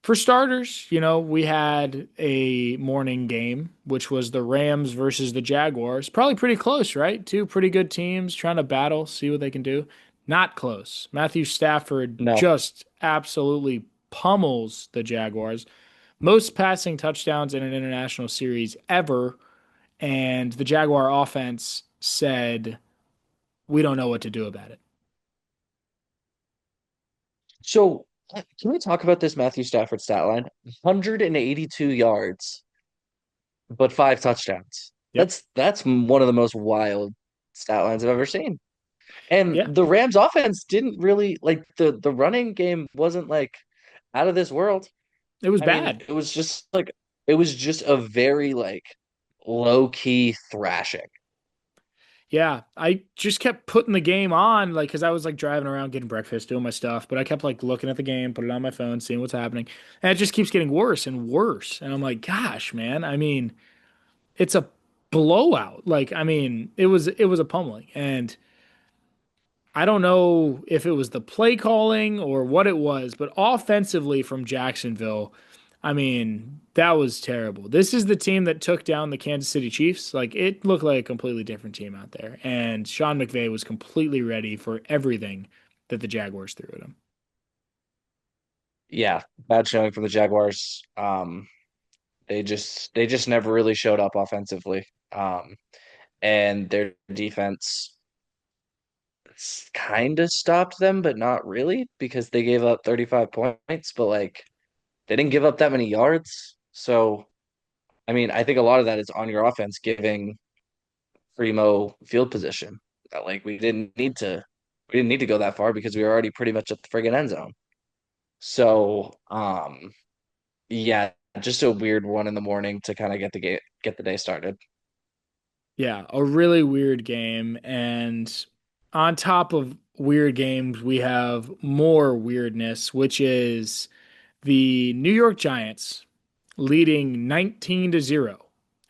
for starters, you know, we had a morning game, which was the Rams versus the Jaguars. Probably pretty close, right? Two pretty good teams trying to battle, see what they can do. Not close. Matthew Stafford No. just absolutely pummels the Jaguars. Most passing touchdowns in an international series ever, and the Jaguar offense said, we don't know what to do about it. So can we talk about this Matthew Stafford stat line? 182 yards, but five touchdowns. Yep. That's one of the most wild stat lines I've ever seen. And Yeah. the Rams offense didn't really like the running game wasn't like out of this world. It was I mean, bad. it was just a very like low key thrashing. Yeah, I just kept putting the game on, like, because I was like driving around getting breakfast, doing my stuff, but I kept like looking at the game, put it on my phone, seeing what's happening, and it just keeps getting worse and worse. And I'm like, gosh, man, I mean, it's a blowout. Like, I mean, it was a pummeling, and I don't know if it was the play calling or what it was, but offensively from Jacksonville, I mean, that was terrible. This is the team that took down the Kansas City Chiefs. Like, it looked like a completely different team out there. And Sean McVay was completely ready for everything that the Jaguars threw at him. Yeah, bad showing from the Jaguars. They just never really showed up offensively. And their defense kind of stopped them, but not really because they gave up 35 points, but like they didn't give up that many yards. So, I mean, I think a lot of that is on your offense giving Primo field position. Like we didn't need to go that far because we were already pretty much at the friggin' end zone. So, yeah, just a weird one in the morning to kind of get the day started. Yeah, a really weird game. And on top of weird games, we have more weirdness, which is the New York Giants leading 19-0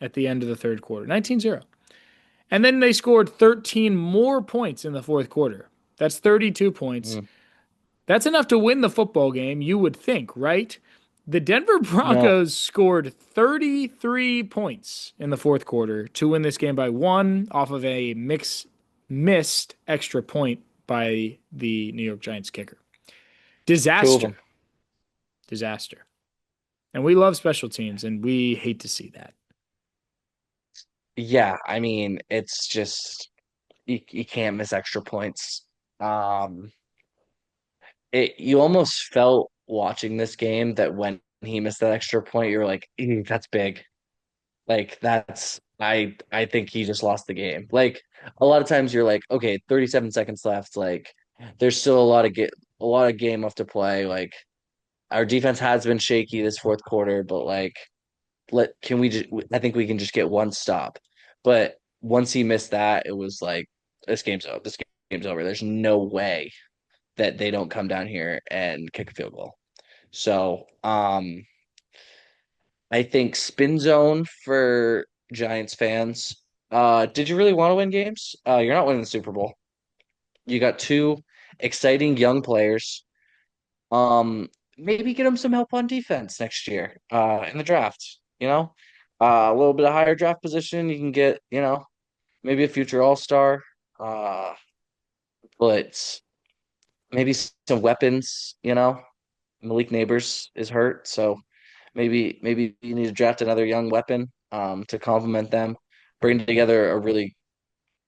at the end of the third quarter. 19-0. And then they scored 13 more points in the fourth quarter. That's 32 points. Mm. That's enough to win the football game, you would think, right? The Denver No, Broncos scored 33 points in the fourth quarter to win this game by one off of a missed extra point by the New York Giants kicker. two of them. Disaster. Disaster. And we love special teams and we hate to see that. Yeah, I mean, it's just you can't miss extra points. Um, you almost felt watching this game that when he missed that extra point, you were like, "Ew, that's big." Like I think he just lost the game. Like a lot of times you're like, okay, 37 seconds left. Like there's still a lot of game left to play. Like our defense has been shaky this fourth quarter, but like let can we just I think we can just get one stop. But once he missed that, it was like this game's over. This game's over. There's no way that they don't come down here and kick a field goal. So, I think spin zone for Giants fans. Did you really want to win games? You're not winning the Super Bowl. You got two exciting young players. Maybe get them some help on defense next year, in the draft. A little bit of higher draft position. You can get, maybe a future All-Star. Uh, but maybe some weapons. Malik Neighbors is hurt, so maybe you need to draft another young weapon to complement them, bring together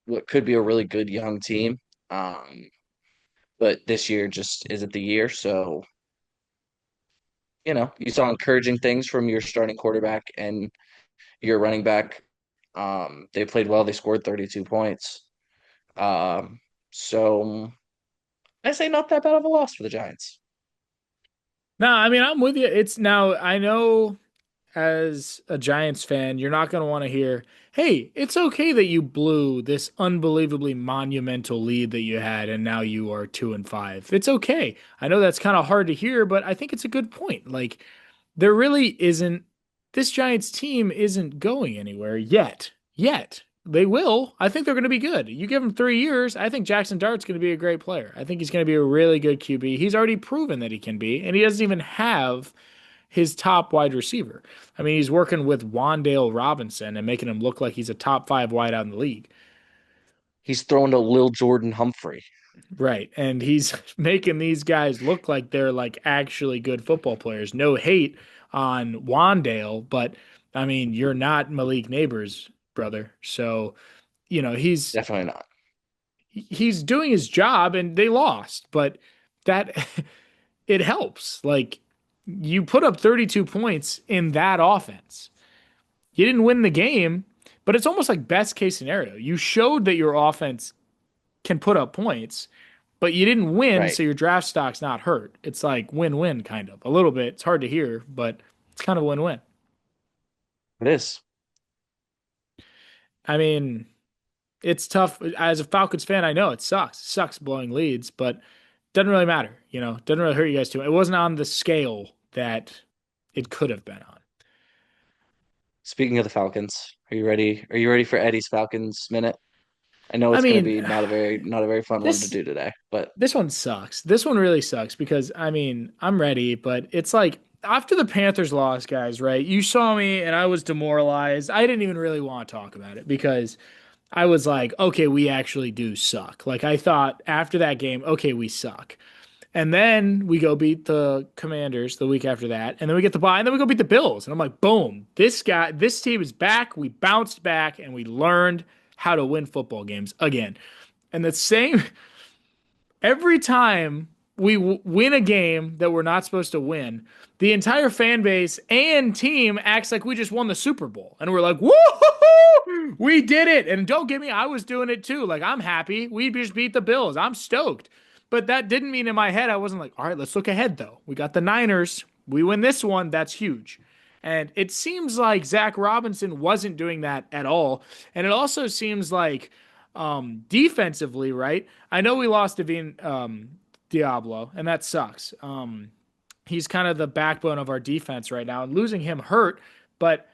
what could be a really good young team. Um, but this year just isn't the year. So, you saw encouraging things from your starting quarterback and your running back. They played well. They scored 32 points. Um, so I say not that bad of a loss for the Giants. No, I mean, I'm with you. It's now, I know as a Giants fan, you're not going to want to hear, hey, it's okay that you blew this unbelievably monumental lead that you had and now you are 2-5. It's okay. I know that's kind of hard to hear, but I think it's a good point. Like, there really isn't, this Giants team isn't going anywhere yet. Yet. They will. I think they're going to be good. You give them 3 years, I think Jackson Dart's going to be a great player. I think he's going to be a really good QB. He's already proven that he can be, and he doesn't even have his top wide receiver. I mean, he's working with Wandale Robinson and making him look like he's a top five wide out in the league. He's throwing to Lil Jordan Humphrey. Right. And he's making these guys look like they're like actually good football players. No hate on Wandale, but I mean, you're not Malik Neighbors, brother. So, you know, Definitely not. he's doing his job and they lost, but that it helps. Like you put up 32 points in that offense. You didn't win the game, but it's almost like best case scenario. You showed that your offense can put up points, but you didn't win, Right. so your draft stock's not hurt. It's like win-win kind of. A little bit. It's hard to hear, but it's kind of win-win. It is. I mean, It's tough as a Falcons fan. I know it sucks. It sucks blowing leads, but doesn't really matter. Doesn't really hurt you guys too. It wasn't on the scale that it could have been on. Speaking of the Falcons, are you ready? Are you ready for Eddie's Falcons minute? I know I it's going to mean, be not a very fun one to this do today, but this one sucks. This one really sucks because I mean, I'm ready, but it's like after the Panthers lost, guys, right? You saw me and I was demoralized. I didn't even really want to talk about it because I was like, okay, we actually do suck. Like I thought after that game, okay, we suck. And then we go beat the Commanders the week after that, and then we get the bye, and then we go beat the Bills. And I'm like, boom, this team is back. We bounced back and we learned how to win football games again. And the same every time we win a game that we're not supposed to win, the entire fan base and team acts like we just won the Super Bowl. And we're like, woo, we did it. And don't get me, I was doing it too. Like, I'm happy. We just beat the Bills. I'm stoked. But that didn't mean in my head, I wasn't like, all right, let's look ahead though. We got the Niners. We win this one. That's huge. And it seems like Zach Robinson wasn't doing that at all. And it also seems like defensively, right? I know we lost Devine Diablo, and that sucks. He's kind of the backbone of our defense right now, and losing him hurt. But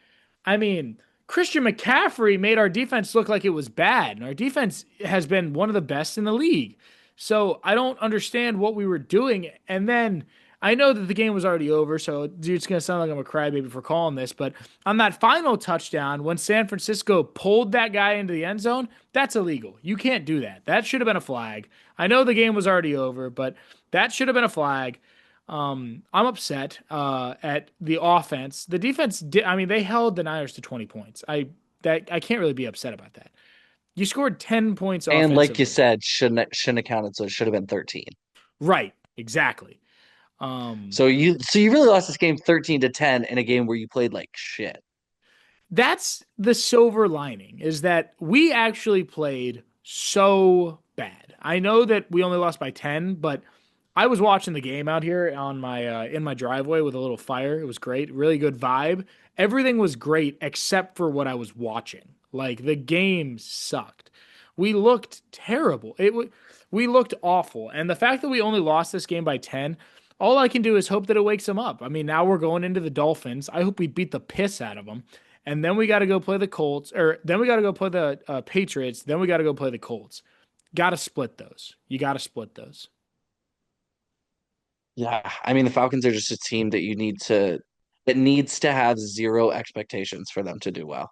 I mean, Christian McCaffrey made our defense look like it was bad, and our defense has been one of the best in the league. So I don't understand what we were doing. And then I know that the game was already over, so dude, it's gonna sound like I'm a crybaby for calling this, but on that final touchdown, when San Francisco pulled that guy into the end zone, that's illegal. You can't do that. That should have been a flag. I know the game was already over, but that should have been a flag. I'm upset at the offense. The defense did. I mean, they held the Niners to 20 points. I can't really be upset about that. You scored 10 points and like you offensively. said, shouldn't have counted, so it should have been 13. Right. Exactly. Um, So you really lost this game 13-10 in a game where you played like shit. that's the silver lining is that we actually played so bad. I know that we only lost by 10, but I was watching the game out here on my in my driveway with a little fire. It was great, really good vibe. Everything was great except for what I was watching. Like the game sucked. We looked terrible. We looked awful. And the fact that we only lost this game by 10, all I can do is hope that it wakes them up. I mean, now we're going into the Dolphins. I hope we beat the piss out of them. And then we got to go play the Colts, or then we got to go play the Patriots. Then we got to go play the Colts. Got to split those. You got to split those. Yeah, I mean the Falcons are just a team that it needs to have zero expectations for them to do well.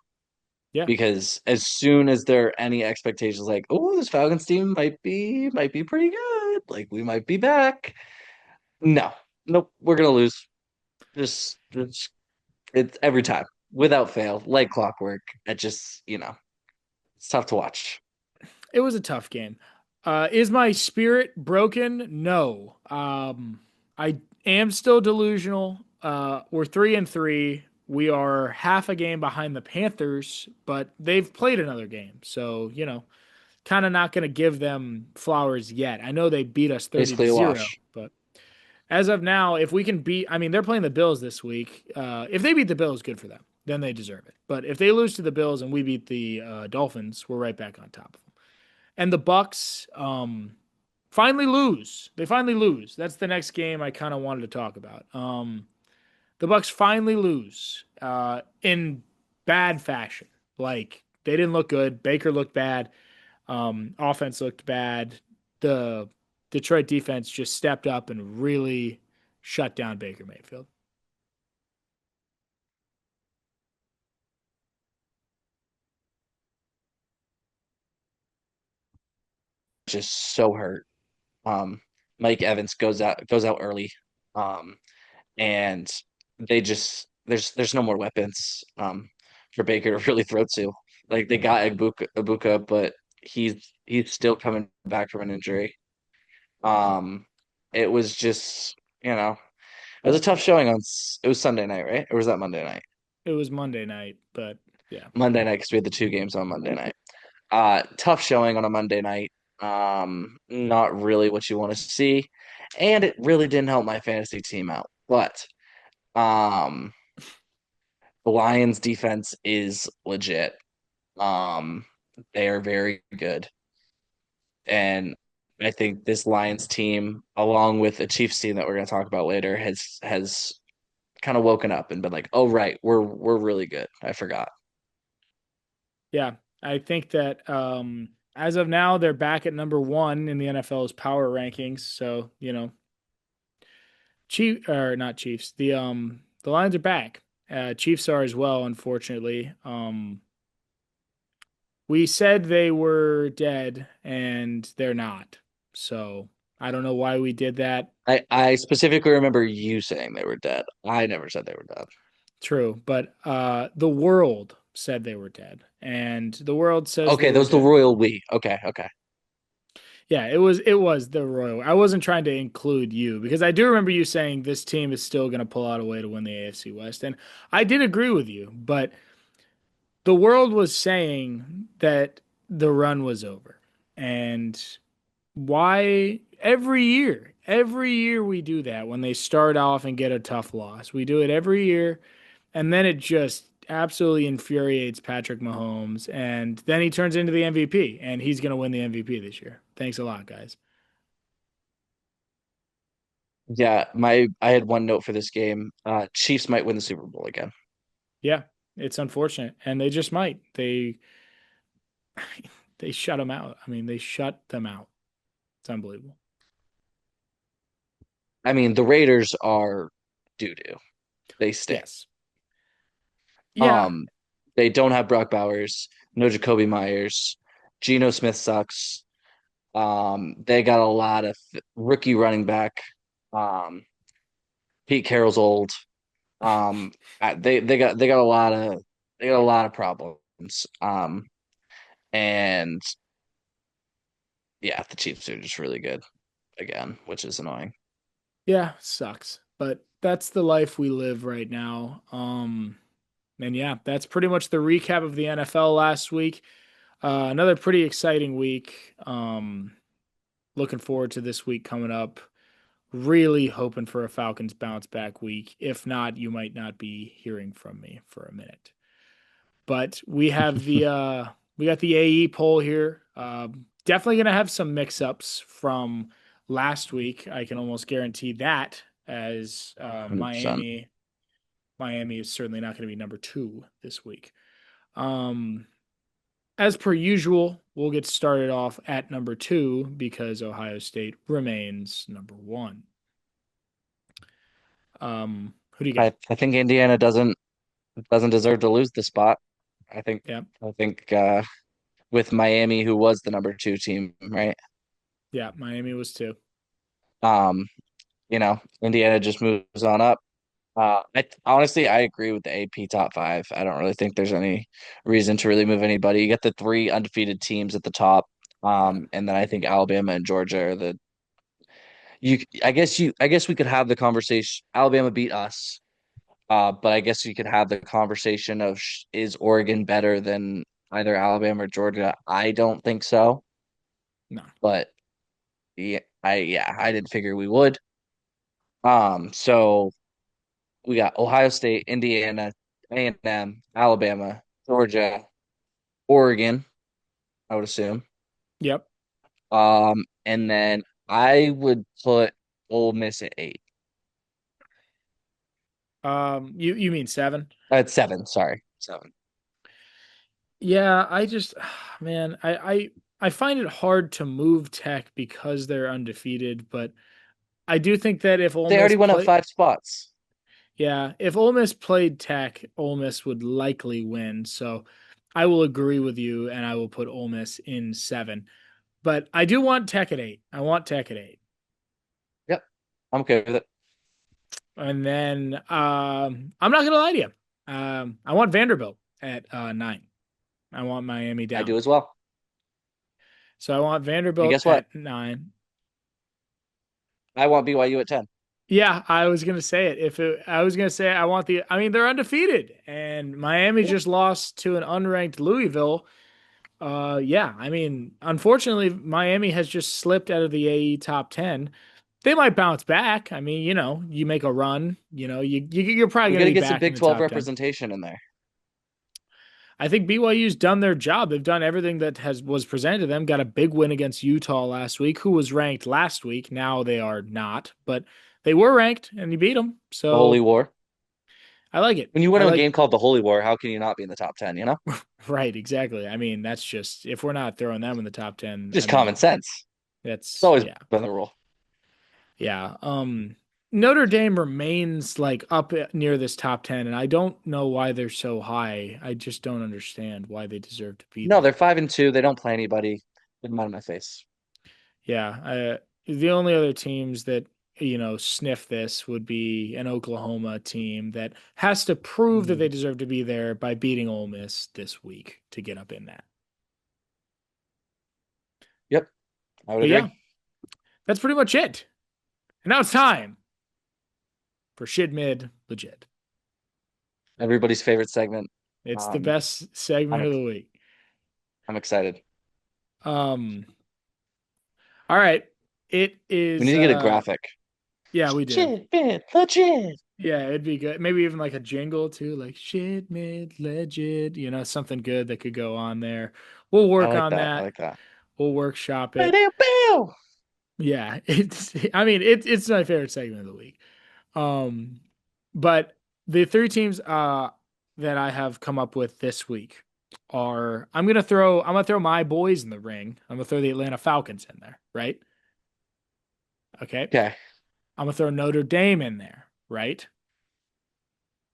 Yeah. Because as soon as there are any expectations like, oh, this Falcons team might be pretty good, like we might be back. No, nope, we're gonna lose. Just it's every time without fail, like clockwork. It just, it's tough to watch. It was a tough game. Is my spirit broken? No. I am still delusional. We're 3-3. We are half a game behind the Panthers, but they've played another game. So, kind of not going to give them flowers yet. I know they beat us 30 to Basically a 0, wash. but as of now, if we can beat, I mean, they're playing the Bills this week. If they beat the Bills, good for them. Then they deserve it. But if they lose to the Bills and we beat the Dolphins, we're right back on top of them. And the Bucks finally lose. They finally lose. That's the next game I kind of wanted to talk about. The Bucks finally lose in bad fashion. Like they didn't look good. Baker looked bad. Offense looked bad. The Detroit defense just stepped up and really shut down Baker Mayfield. Just so hurt. Um, Mike Evans goes out early. Um, and they just there's no more weapons for Baker to really throw to. Like they got Ibuka, but he's still coming back from an injury. Um, it was just, it was a tough showing it was Sunday night, right? Or was that Monday night? It was Monday night, but yeah, Monday night because we had the two games on Monday night. Tough showing on a Monday night. Not really what you want to see, and it really didn't help my fantasy team out. But um, the Lions defense is legit. Um, They are very good. And I think this Lions team, along with the Chiefs team that we're going to talk about later, has kind of woken up and been like, "Oh right, we're really good." I forgot. Yeah, I think that as of now, they're back at number one in the NFL's power rankings. So, Chief or not Chiefs, the Lions are back. Chiefs are as well, unfortunately. We said they were dead, and they're not. So I don't know why we did that. I specifically remember you saying they were dead. I never said they were dead. True, but the world said they were dead, and the world says they Okay, were those the dead. royal we. Okay, okay. Yeah, it was the Royal. I wasn't trying to include you because I do remember you saying this team is still going to pull out a way to win the AFC West, and I did agree with you, but the world was saying that the run was over. And why every year we do that when they start off and get a tough loss. We do it every year, and then it just absolutely infuriates Patrick Mahomes, and then he turns into the MVP, and he's going to win the MVP this year. Thanks a lot, guys. Yeah, my I had one note for this game. Chiefs might win the Super Bowl again. Yeah, it's unfortunate, and they just might. They shut them out. I mean, they shut them out. It's unbelievable. I mean, the Raiders are doo doo. They stink. Yes. Yeah. Um, they don't have Brock Bowers, no Jacoby Myers. Geno Smith sucks. They got a lot of rookie running back. Um, Pete Carroll's old. Um, they got a lot of problems. And yeah, the Chiefs are just really good again, which is annoying. Yeah, sucks. But that's the life we live right now. And yeah, that's pretty much the recap of the NFL last week. Another pretty exciting week. Looking forward to this week coming up. Really hoping for a Falcons bounce back week. If not, you might not be hearing from me for a minute. But we got the AE poll here. Definitely gonna have some mix-ups from last week. I can almost guarantee that as 100%. Miami is certainly not going to be number two this week. Um, as per usual, we'll get started off at number two because Ohio State remains number one. Who do you got? I think Indiana doesn't deserve to lose the spot. I think Yeah, I think with Miami, who was the number two team, right? yeah, Miami was two. Um, Indiana just moves on up. Honestly, I agree with the AP top five. I don't really think there's any reason to really move anybody. You get the three undefeated teams at the top, Yeah, and then I think Alabama and Georgia are the you. I guess we could have the conversation. Alabama beat us, but I guess you could have the conversation of is Oregon better than either Alabama or Georgia? I don't think so, no. but I didn't figure we would. So we got Ohio State, Indiana, A&M, Alabama, Georgia, Oregon, I would assume. Yep. And then I would put Ole Miss at eight. You mean seven? At seven, sorry. Seven. Yeah, I just, man, I find it hard to move Tech because they're undefeated, but I do think that if Ole They Miss already went up play, five spots. yeah, if Ole Miss played Tech, Ole Miss would likely win. So I will agree with you, and I will put Ole Miss in seven. But I do want Tech at eight. I want Tech at eight, Yep. I'm okay with it. and then I'm not gonna lie to you. I want Vanderbilt at nine. I want Miami I do down. as well. So I want And Vanderbilt guess what? at nine. I want BYU at 10. Yeah, I was gonna say it. I was gonna say I want the. I mean, they're undefeated, and Miami Yeah. just lost to an unranked Louisville. Yeah, I mean, unfortunately, Miami has just slipped out of the AE top 10. They might bounce back. I mean, you make a run. You're probably We gonna got to be get some back in Big the 12 top 10. representation in there. I think BYU's done their job. They've done everything that has was presented to them. Got a big win against Utah last week, who was ranked last week. Now they are not, but they were ranked and you beat them. The Holy So War. I like it. When you win I a like game called the Holy War, how can you not be in the top 10, you know? right, exactly. I mean, that's just if we're not throwing them in the top 10, I Just common mean, sense. It's that's always yeah. been the rule. Yeah. Notre Dame remains like up near this top 10, and I don't know why they're so high. I just don't understand why they deserve to be No, there. they're 5-2. They don't play anybody. Get them out of my face. Yeah. The only other teams that, sniff this would be an Oklahoma team that has to prove that they Mm. deserve to be there by beating Ole Miss this week to get up in that. Yep, I would But yeah, agree. that's pretty much it. And now it's time for Shid Mid Legit. Everybody's favorite segment. It's the Um, best I'm segment of ex- the week. I'm excited. Um, All right. It We is need to get a graphic. yeah, we do. Legit, man, legit. Yeah, it'd be good. Maybe even like a jingle too, like shit mid legend, something good that could go on there. We'll I work like on that. I that. like that. We'll workshop it. Ba-dam-bow! Yeah, it's my favorite segment of the week. Um but the three teams that I have come up with this week are I'm gonna throw my boys in the ring. I'm gonna throw the Atlanta Falcons in there, right? Okay. Okay. I'm gonna throw Notre Dame in there, right?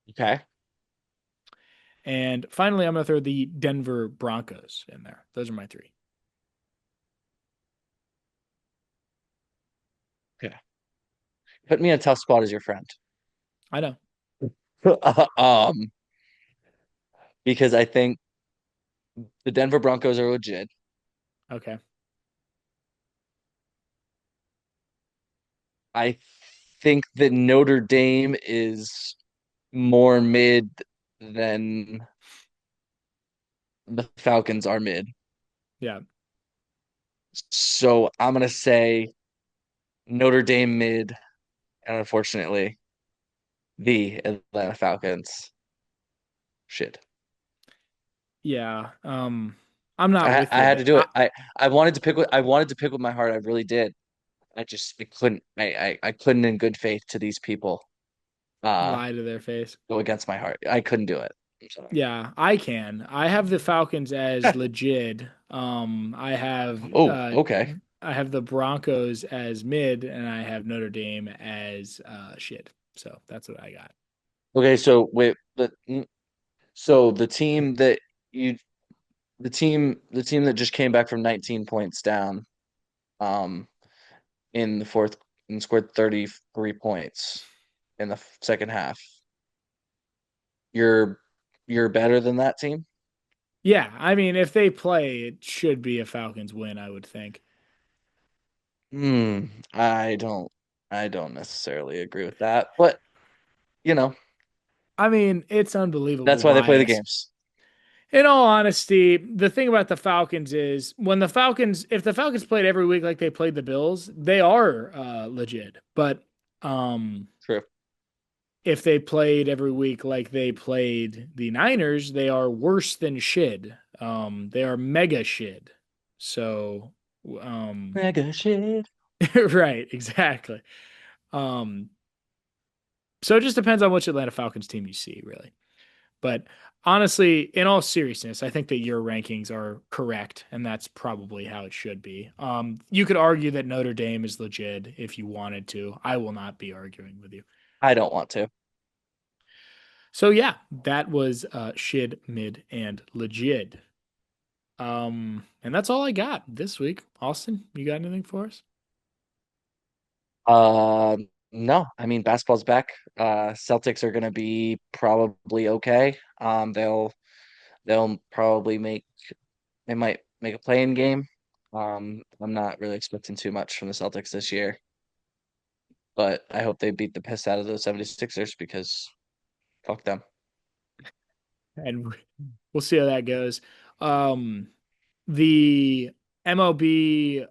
Okay. And finally, I'm going to throw the Denver Broncos in there. Those are my three. Okay. Put me in a tough spot as your friend. I know. um, because I think the Denver Broncos are legit. Okay. I think that Notre Dame is more mid than the Falcons are mid. Yeah. So I'm gonna say Notre Dame mid, and unfortunately, the Atlanta Falcons. Shit. Yeah. I'm not with I you had to there. do it. I wanted to pick with my heart. I really did. I couldn't. I couldn't in good faith to these people uh Lie to their face. go against my heart. I couldn't do it. I'm sorry. Yeah, I can. I have the Falcons as legit. Oh, okay. I have the Broncos as mid, and I have Notre Dame as shit. So that's what I got. Okay, so wait, so the team that you the team that just came back from 19 points down um in the fourth and scored 33 points in the second half. You're you're better than that team? Yeah, I mean, if they play, it should be a Falcons win, I would think. Hmm, I don't I don't necessarily agree with that, but you know, I mean, it's unbelievable that's why they play the bias. games. In all honesty, the thing about the Falcons is if the Falcons played every week like they played the Bills, they are legit. But um, True. if they played every week like they played the Niners, they are worse than shid. They are mega shid. So, um, Mega shit. right, exactly. Um, so it just depends on which Atlanta Falcons team you see, really. But honestly, in all seriousness, I think that your rankings are correct, and that's probably how it should be. You could argue that Notre Dame is legit if you wanted to. I will not be arguing with you. I don't want to. So yeah, that was Shid, Mid, and Legit. And that's all I got this week. Austin, you got anything for us? No, I mean basketball's back. Celtics are gonna be probably okay. They'll probably make they might make a play-in game. I'm not really expecting too much from the Celtics this year, but I hope they beat the piss out of those 76ers because fuck them. And we'll see how that goes. Um, the MLB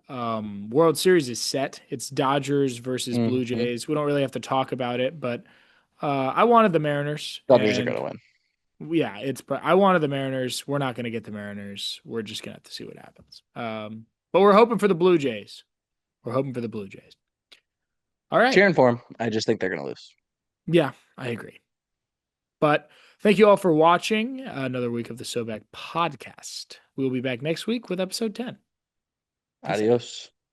World Series is set. It's Dodgers versus Blue Hmm. Jays. We don't really have to talk about it, but I wanted the Mariners, Dodgers are and gonna win. yeah, I wanted the Mariners. We're not going to get the Mariners. We're just going to have to see what happens. But we're hoping for the Blue Jays. We're hoping for the Blue Jays. All right. Cheering for him. I just think they're going to lose. Yeah, I agree. But thank you all for watching another week of the So Back podcast. We will be back next week with episode 10. Peace out. Adios.